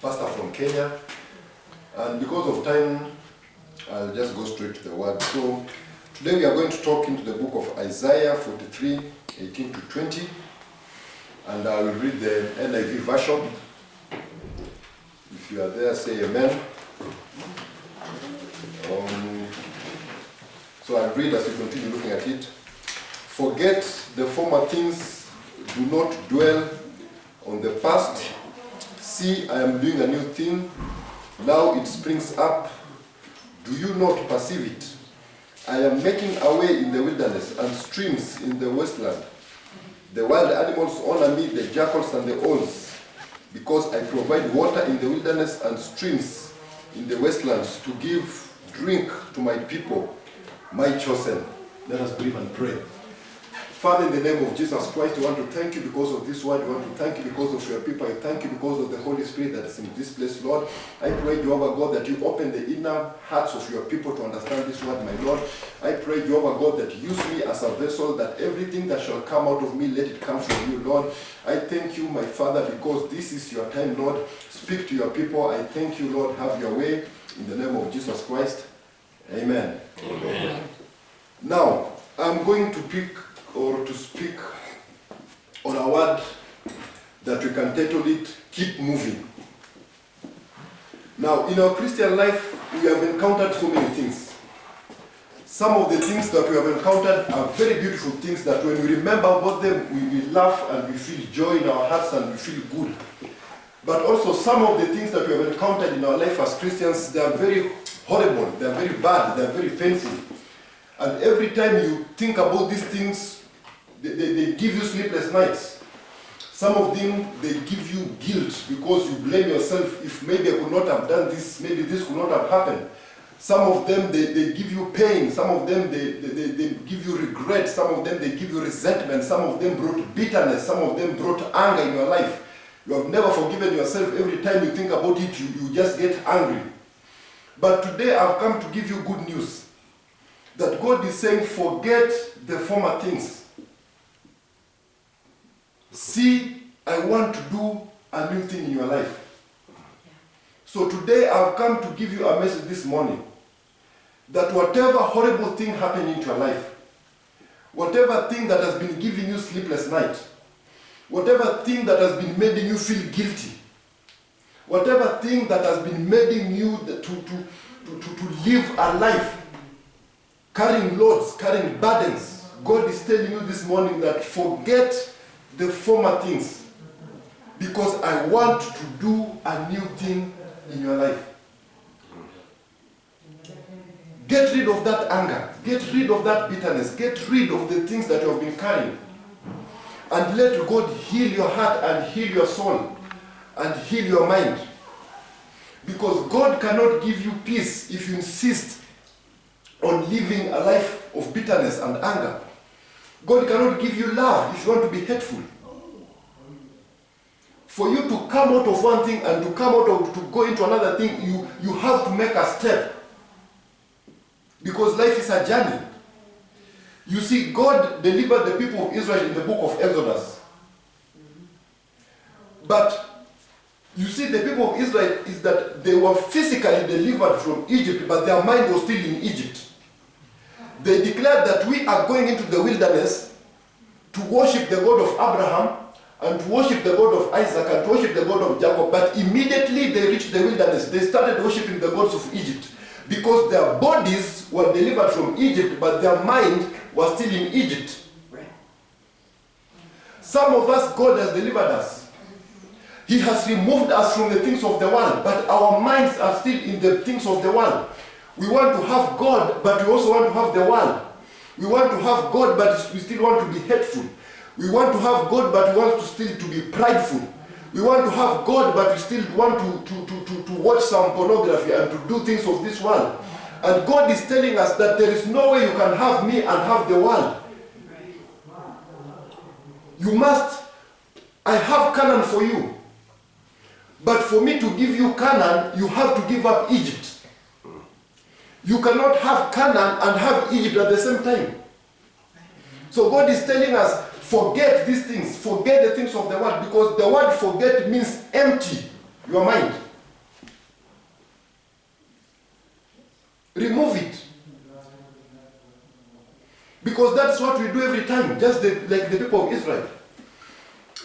pastor from Kenya, and because of time, I'll just go straight to the word. So today we are going to talk into the book of Isaiah 43, 18 to 20, and I will read the NIV version. If you are there, say amen. So I'll read as you continue looking at it. Forget the former things, do not dwell on the past. See, I am doing a new thing. Now it springs up. Do you not perceive it? I am making a way in the wilderness and streams in the wasteland. The wild animals honor me, the jackals and the owls, because I provide water in the wilderness and streams in the wastelands to give drink to my people, my chosen. Let us breathe and pray. Father, in the name of Jesus Christ, we want to thank you because of this word. We want to thank you because of your people. I thank you because of the Holy Spirit that is in this place, Lord. I pray, Jehovah God, that you open the inner hearts of your people to understand this word, my Lord. I pray, Jehovah God, that you use me as a vessel, that everything that shall come out of me, let it come from you, Lord. I thank you, my Father, because this is your time, Lord. Speak to your people. I thank you, Lord. Have your way. In the name of Jesus Christ. Amen. Amen. Now, I'm going to speak on a word that we can title it, keep moving. Now, in our Christian life, we have encountered so many things. Some of the things that we have encountered are very beautiful things that when we remember about them, we laugh and we feel joy in our hearts and we feel good. But also some of the things that we have encountered in our life as Christians, they are very horrible, they are very bad, they are very painful. And every time you think about these things, they give you sleepless nights. Some of them, they give you guilt because you blame yourself. If maybe I could not have done this, maybe this could not have happened. Some of them, they give you pain. Some of them, they give you regret. Some of them, they give you resentment. Some of them brought bitterness. Some of them brought anger in your life. You have never forgiven yourself. Every time you think about it, you just get angry. But today, I've come to give you good news. That God is saying, forget the former things. See, I want to do a new thing in your life. So today I've come to give you a message this morning. That whatever horrible thing happened in your life, whatever thing that has been giving you sleepless night, whatever thing that has been making you feel guilty, whatever thing that has been making you to live a life carrying loads, carrying burdens, God is telling you this morning that forget the former things, because I want to do a new thing in your life. Get rid of that anger, get rid of that bitterness, get rid of the things that you have been carrying, and let God heal your heart and heal your soul and heal your mind. Because God cannot give you peace if you insist on living a life of bitterness and anger. God cannot give you love if you want to be hateful. For you to come out of one thing and to go into another thing, you have to make a step. Because life is a journey. You see, God delivered the people of Israel in the book of Exodus. But you see, the people of Israel is that they were physically delivered from Egypt, but their mind was still in Egypt. They declared that we are going into the wilderness to worship the God of Abraham and to worship the God of Isaac and to worship the God of Jacob. But immediately they reached the wilderness, they started worshiping the gods of Egypt because their bodies were delivered from Egypt, but their mind was still in Egypt. Some of us, God has delivered us. He has removed us from the things of the world, but our minds are still in the things of the world. We want to have God, but we also want to have the world. We want to have God, but we still want to be hateful. We want to have God, but we want to still to be prideful. We want to have God, but we still want to watch some pornography and to do things of this world. And God is telling us that there is no way you can have me and have the world. You must, I have Canaan for you. But for me to give you Canaan, you have to give up Egypt. You cannot have Canaan and have Egypt at the same time. So God is telling us, Forget these things. Forget the things of the world, because the word forget means empty your mind. Because that's what we do every time, just like the people of Israel.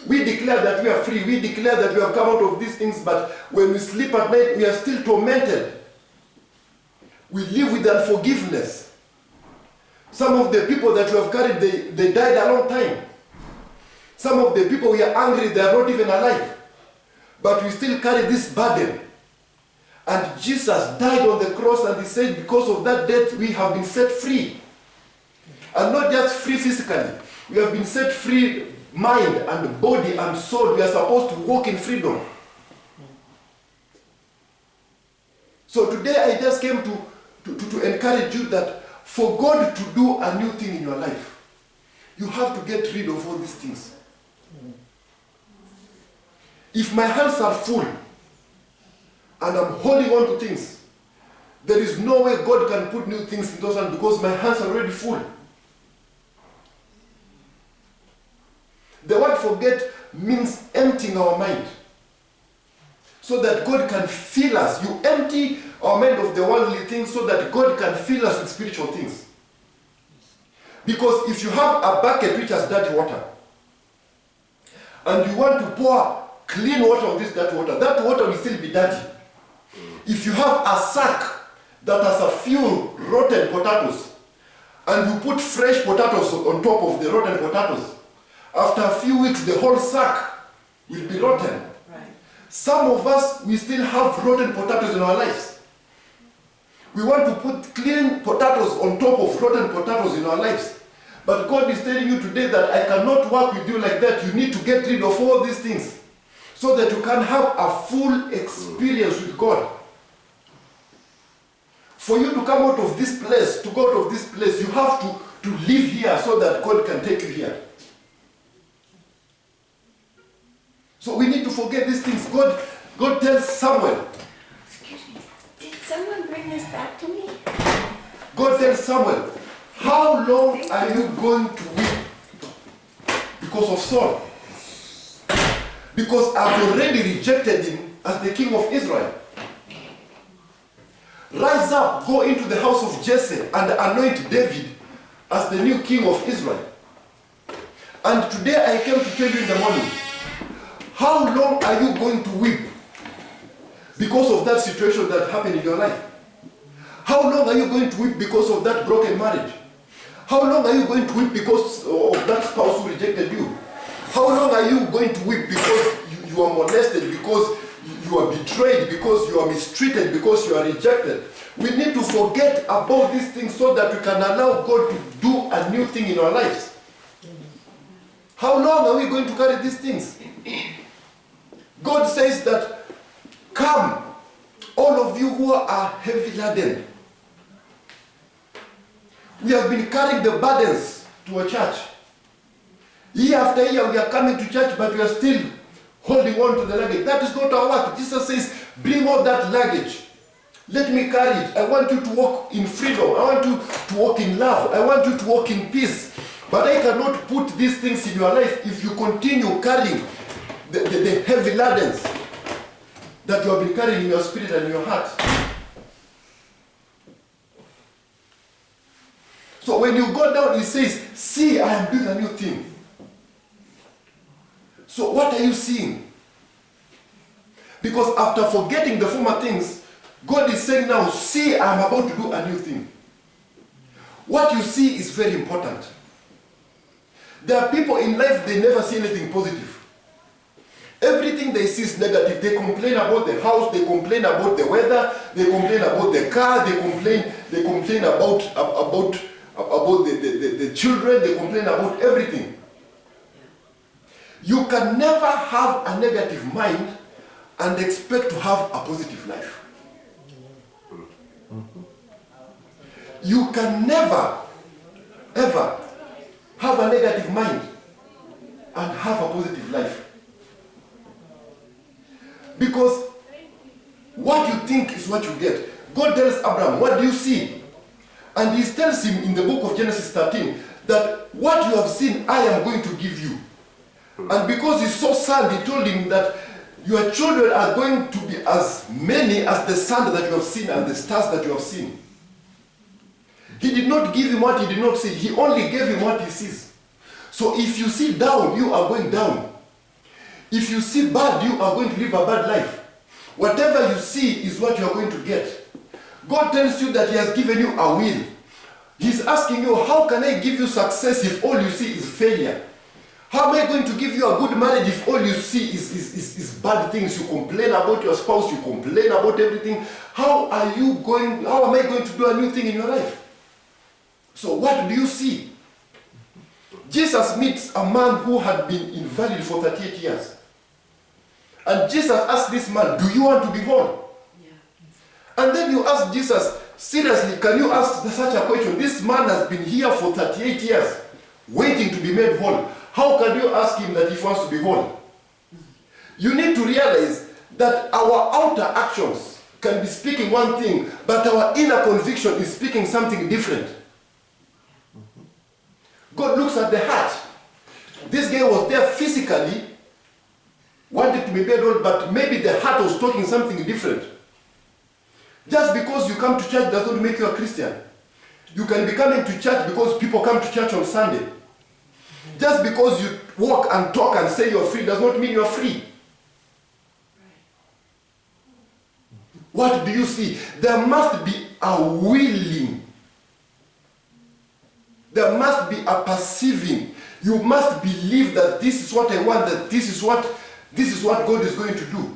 We declare that we are free, we declare that we have come out of these things, but when we sleep at night, we are still tormented. We live with unforgiveness. Some of the people that we have carried, they died a long time. Some of the people we are angry, they are not even alive. But we still carry this burden. And Jesus died on the cross, and he said, because of that death, we have been set free. And not just free physically. We have been set free, mind and body and soul. We are supposed to walk in freedom. So today I just came to encourage you that for God to do a new thing in your life, you have to get rid of all these things. If my hands are full and I'm holding on to things, there is no way God can put new things in those hands because my hands are already full. The word forget means emptying our mind so that God can fill us. You empty our mind of the worldly things so that God can fill us with spiritual things. Because if you have a bucket which has dirty water and you want to pour clean water on this dirty water, that water will still be dirty. If you have a sack that has a few rotten potatoes and you put fresh potatoes on top of the rotten potatoes, after a few weeks the whole sack will be rotten. Right. Some of us, we still have rotten potatoes in our lives. We want to put clean potatoes on top of rotten potatoes in our lives. But God is telling you today that I cannot work with you like that. You need to get rid of all these things so that you can have a full experience with God. For you to come out of this place, to go out of this place, you have to live here so that God can take you here. So we need to forget these things. God tells Samuel. Excuse me. Did someone bring this back to me? God tells Samuel, how long are you going to weep because of Saul? Because I've already rejected him as the king of Israel. Rise up, go into the house of Jesse and anoint David as the new king of Israel. And today I came to tell you in the morning, how long are you going to weep because of that situation that happened in your life? How long are you going to weep because of that broken marriage? How long are you going to weep because of that spouse who rejected you? How long are you going to weep because you are molested, because you are betrayed, because you are mistreated, because you are rejected? We need to forget about these things so that we can allow God to do a new thing in our lives. How long are we going to carry these things? God says that, come, all of you who are heavy laden. We have been carrying the burdens to a church. Year after year we are coming to church, but we are still holding on to the luggage. That is not our work. Jesus says, bring all that luggage. Let me carry it. I want you to walk in freedom. I want you to walk in love. I want you to walk in peace. But I cannot put these things in your life if you continue carrying the heavy ladens that you have been carrying in your spirit and in your heart. So when you go down, it says, see, I am doing a new thing. So what are you seeing? Because after forgetting the former things, God is saying now, see, I am about to do a new thing. What you see is very important. There are people in life, they never see anything positive. Everything they see is negative. They complain about the house, they complain about the weather, they complain about the car, they complain about the children, they complain about everything. You can never have a negative mind and expect to have a positive life. You can never, ever have a negative mind and have a positive life. Because what you think is what you get. God tells Abraham, what do you see? And he tells him in the book of Genesis 13 that what you have seen, I am going to give you. And because he's so sad, he told him that your children are going to be as many as the sun that you have seen and the stars that you have seen. He did not give him what he did not see. He only gave him what he sees. So if you see down, you are going down. If you see bad, you are going to live a bad life. Whatever you see is what you are going to get. God tells you that he has given you a will. He's asking you, how can I give you success if all you see is failure? How am I going to give you a good marriage if all you see is bad things? You complain about your spouse, you complain about everything. How am I going to do a new thing in your life? So what do you see? Jesus meets a man who had been invalid for 38 years. And Jesus asked this man, do you want to be whole? Yeah. And then you ask Jesus, seriously, can you ask such a question? This man has been here for 38 years, waiting to be made whole. How can you ask him that he wants to be whole? You need to realize that our outer actions can be speaking one thing, but our inner conviction is speaking something different. God looks at the heart. This guy was there physically, wanted to be made whole, but maybe the heart was talking something different. Just because you come to church does not make you a Christian. You can be coming to church because people come to church on Sunday. Just because you walk and talk and say you're free does not mean you're free. What do you see? There must be a willing. There must be a perceiving. You must believe that this is what I want, that this is what God is going to do.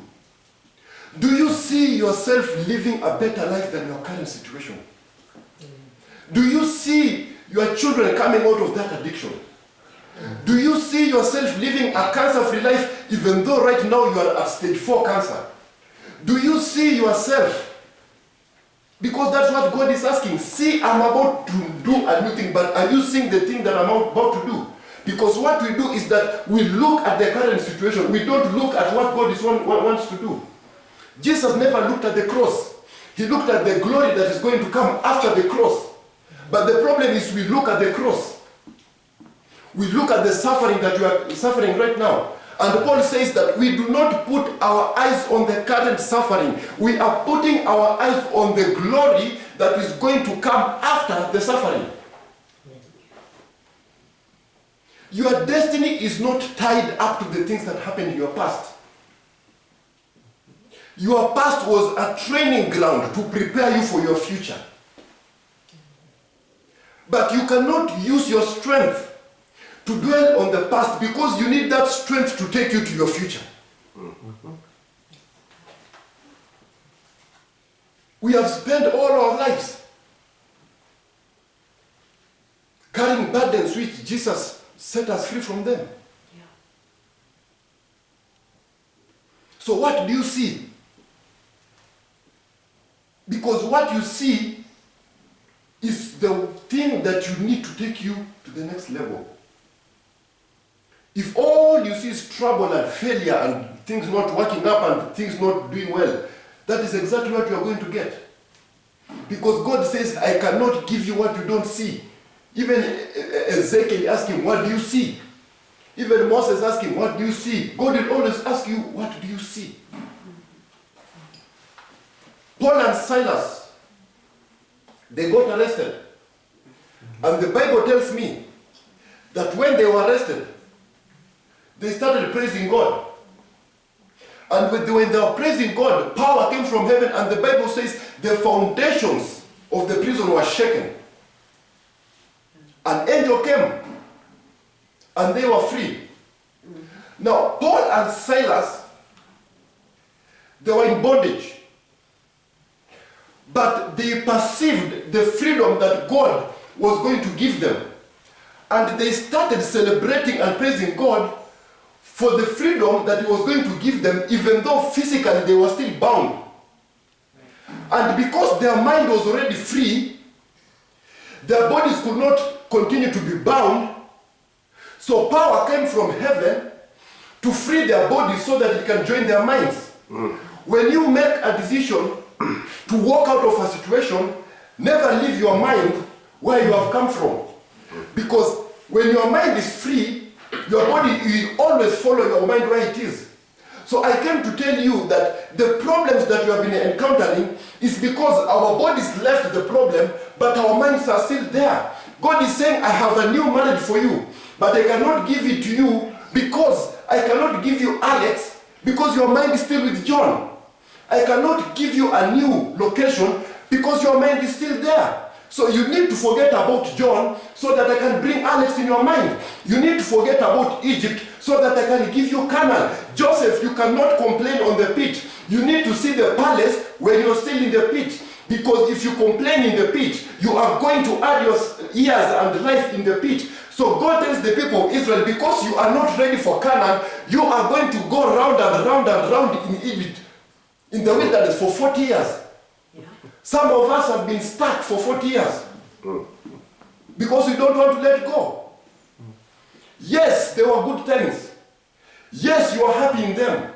Do you see yourself living a better life than your current situation? Do you see your children coming out of that addiction? Do you see yourself living a cancer-free life even though right now you are at stage 4 cancer? Do you see yourself? Because that's what God is asking. See, I'm about to do a new thing, but are you seeing the thing that I'm about to do? Because what we do is that we look at the current situation. We don't look at what God wants to do. Jesus never looked at the cross. He looked at the glory that is going to come after the cross. But the problem is we look at the cross. We look at the suffering that you are suffering right now. And Paul says that we do not put our eyes on the current suffering. We are putting our eyes on the glory that is going to come after the suffering. Your destiny is not tied up to the things that happened in your past. Your past was a training ground to prepare you for your future. But you cannot use your strength to dwell on the past because you need that strength to take you to your future. We have spent all our lives carrying burdens which Jesus set us free from them. Yeah. So what do you see? Because what you see is the thing that you need to take you to the next level. If all you see is trouble and failure and things not working up and things not doing well, that is exactly what you are going to get. Because God says, I cannot give you what you don't see. Even Ezekiel asked him, what do you see? Even Moses asked him, what do you see? God will always ask you, what do you see? Paul and Silas, they got arrested. And the Bible tells me that when they were arrested, they started praising God. And when they were praising God, power came from heaven, and the Bible says the foundations of the prison were shaken. An angel came, and they were free. Now, Paul and Silas, they were in bondage. But they perceived the freedom that God was going to give them. And they started celebrating and praising God for the freedom that he was going to give them, even though physically they were still bound. And because their mind was already free, their bodies could not continue to be bound. So power came from heaven to free their bodies so that it can join their minds. When you make a decision to walk out of a situation, never leave your mind where you have come from. Because when your mind is free, your body will always follow your mind where it is. So I came to tell you that the problems that you have been encountering is because our bodies left the problem, but our minds are still there. God is saying, I have a new marriage for you, but I cannot give it to you because I cannot give you Alex because your mind is still with John. I cannot give you a new location because your mind is still there. So you need to forget about John so that I can bring Alex in your mind. You need to forget about Egypt so that I can give you Canaan. Joseph, you cannot complain on the pit. You need to see the palace when you're still in the pit. Because if you complain in the pit, you are going to add your years and life in the pit. So God tells the people of Israel, because you are not ready for Canaan, you are going to go round and round and round in Egypt, in the wilderness for 40 years. Some of us have been stuck for 40 years because we don't want to let go. Yes, they were good times. Yes, you are happy in them.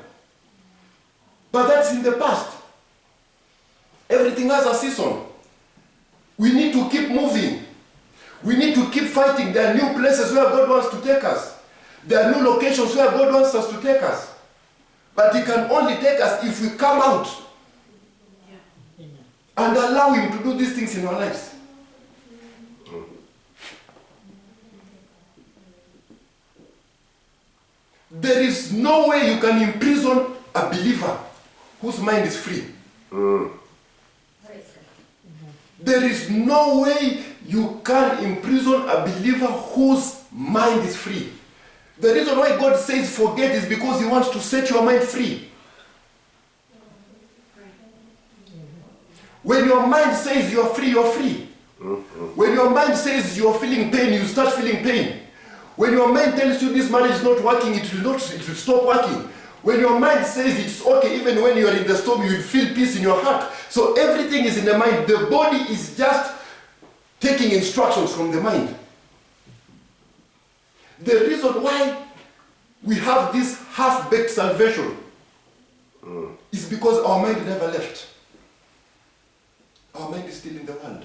But that's in the past. Everything has a season. We need to keep moving. We need to keep fighting. There are new places where God wants to take us. There are new locations where God wants us to take us. But He can only take us if we come out and allow Him to do these things in our lives. There is no way you can imprison a believer whose mind is free. There is no way you can imprison a believer whose mind is free. The reason why God says forget is because He wants to set your mind free. When your mind says you are free, you are free. When your mind says you are feeling pain, you start feeling pain. When your mind tells you this marriage is not working, it will stop working. When your mind says it's okay, even when you are in the storm, you will feel peace in your heart. So everything is in the mind. The body is just taking instructions from the mind. The reason why we have this half-baked salvation is because our mind never left. Our mind is still in the world.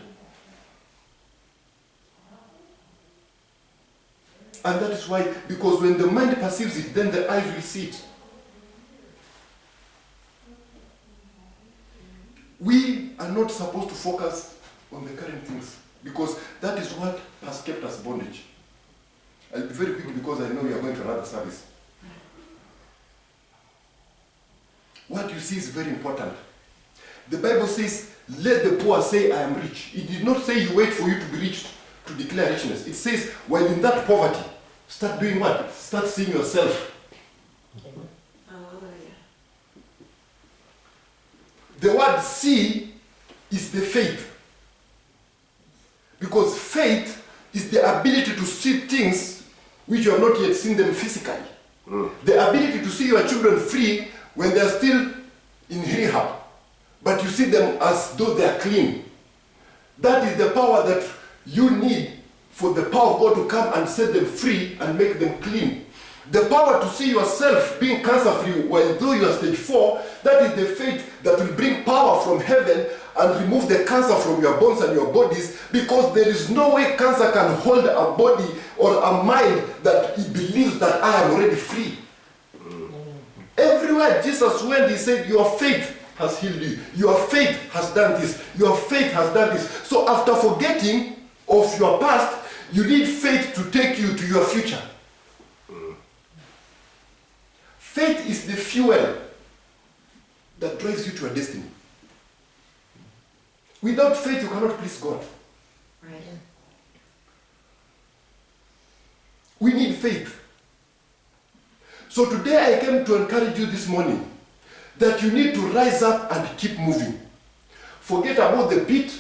And that is why, because when the mind perceives it, then the eyes will see it. We are not supposed to focus on the current things, because that is what has kept us bondage. I'll be very quick because I know we are going to another service. What you see is very important. The Bible says, let the poor say I am rich. It did not say you wait for you to be rich to declare richness. It says, while in that poverty, start doing what? Start seeing yourself. The word see is the faith. Because faith is the ability to see things which you have not yet seen them physically. The ability to see your children free when they are still in rehab, but you see them as though they are clean. That is the power that you need for the power of God to come and set them free and make them clean. The power to see yourself being cancer-free while though you are stage 4, that is the faith that will bring power from heaven and remove the cancer from your bones and your bodies, because there is no way cancer can hold a body or a mind that it believes that I am already free. Everywhere Jesus went, He said, your faith has healed you. Your faith has done this. Your faith has done this. So after forgetting of your past, you need faith to take you to your future. Faith is the fuel that drives you to a destiny. Without faith, you cannot please God. Right. We need faith. So today I came to encourage you this morning that you need to rise up and keep moving. Forget about the pit.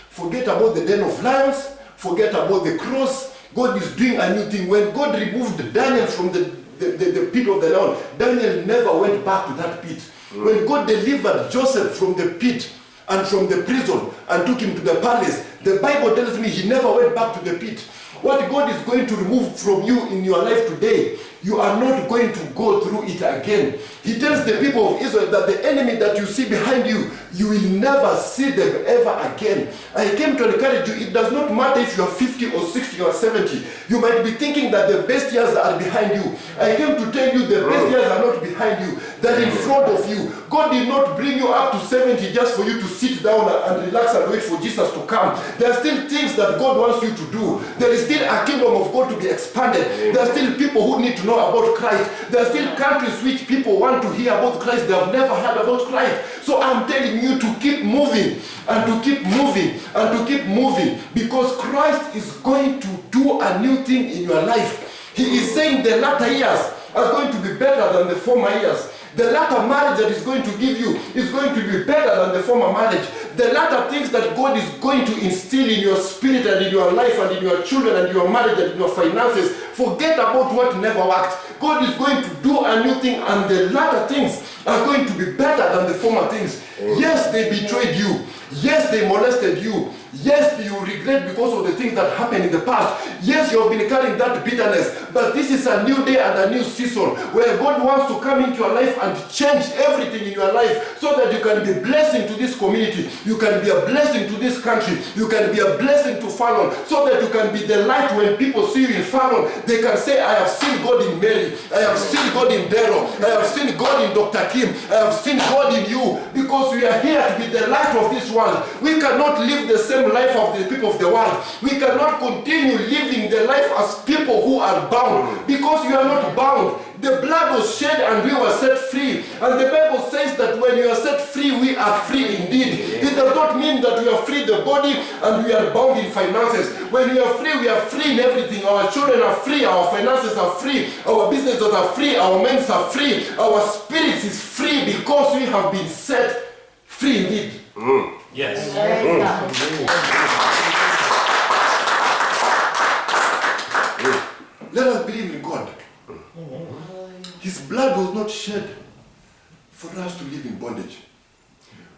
Forget about the den of lions. Forget about the cross. God is doing a new thing. When God removed Daniel from the pit of the lion, Daniel never went back to that pit. When God delivered Joseph from the pit and from the prison and took him to the palace, the Bible tells me he never went back to the pit. What God is going to remove from you in your life today, you are not going to go through it again. He tells the people of Israel that the enemy that you see behind you, you will never see them ever again. I came to encourage you, it does not matter if you are 50 or 60 or 70. You might be thinking that the best years are behind you. I came to tell you the best years are not behind you. that in front of you, God did not bring you up to 70 just for you to sit down and relax and wait for Jesus to come. There are still things that God wants you to do. There is still a kingdom of God to be expanded. There are still people who need to know about Christ. There are still countries which people want to hear about Christ. They have never heard about Christ. So I'm telling you to keep moving and to keep moving and to keep moving, because Christ is going to do a new thing in your life. He is saying the latter years are going to be better than the former years. The latter marriage that is going to give you is going to be better than the former marriage. The latter things that God is going to instill in your spirit and in your life and in your children and your marriage and in your finances, forget about what never worked. God is going to do a new thing, and the latter things are going to be better than the former things. Yes, they betrayed you. Yes, they molested you. Yes, you regret because of the things that happened in the past. Yes, you have been carrying that bitterness. But this is a new day and a new season where God wants to come into your life and change everything in your life so that you can be a blessing to this community. You can be a blessing to this country. You can be a blessing to Fallon, so that you can be the light when people see you in Fallon. They can say, I have seen God in Mary. I have seen God in Daryl. I have seen God in Dr. Kim. I have seen God in you, because we are here to be the light of this world. We cannot live the same life of the people of the world. We cannot continue living the life as people who are bound, because you are not bound. The blood was shed and we were set free. And the Bible says that when you are set free, we are free indeed. It does not mean that we are free the body and we are bound in finances. When we are free in everything. Our children are free, our finances are free, our businesses are free, our minds are free, our spirits is free, because we have been set free indeed. Yes. Let us believe in God. His blood was not shed for us to live in bondage.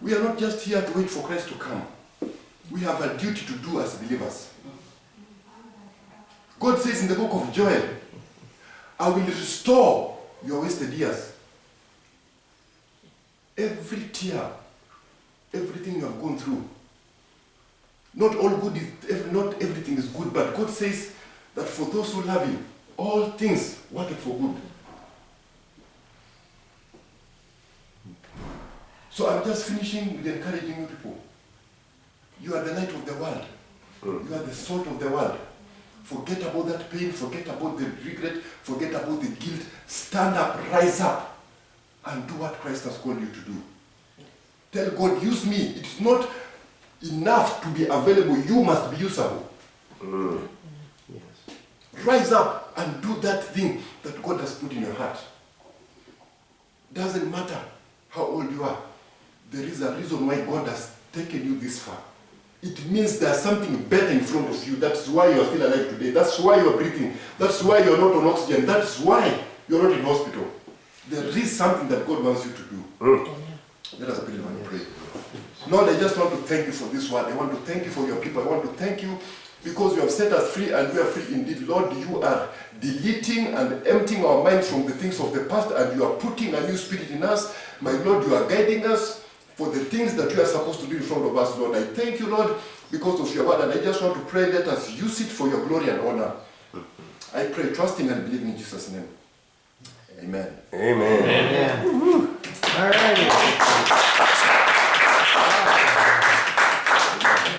We are not just here to wait for Christ to come. We have a duty to do as believers. God says in the book of Joel, I will restore your wasted years. Every tear, everything you have gone through. Not everything is good, but God says that for those who love Him, all things work for good. So I'm just finishing with encouraging you people. You are the light of the world. You are the salt of the world. Forget about that pain, forget about the regret, forget about the guilt. Stand up, rise up, and do what Christ has called you to do. Tell God, use me. It's not enough to be available. You must be usable. Rise up and do that thing that God has put in your heart. Doesn't matter how old you are. There is a reason why God has taken you this far. It means there's something better in front of you. That's why you are still alive today. That's why you are breathing. That's why you are not on oxygen. That's why you are not in hospital. There is something that God wants you to do. Let us believe and pray. Lord, I just want to thank you for this word. I want to thank you for your people. I want to thank you because you have set us free, and we are free indeed. Lord, you are deleting and emptying our minds from the things of the past, and you are putting a new spirit in us. My Lord, you are guiding us for the things that you are supposed to do in front of us, Lord. I thank you, Lord, because of your word, and I just want to pray, let us use it for your glory and honor. I pray, trusting and believing in Jesus' name. Amen. Amen. All righty.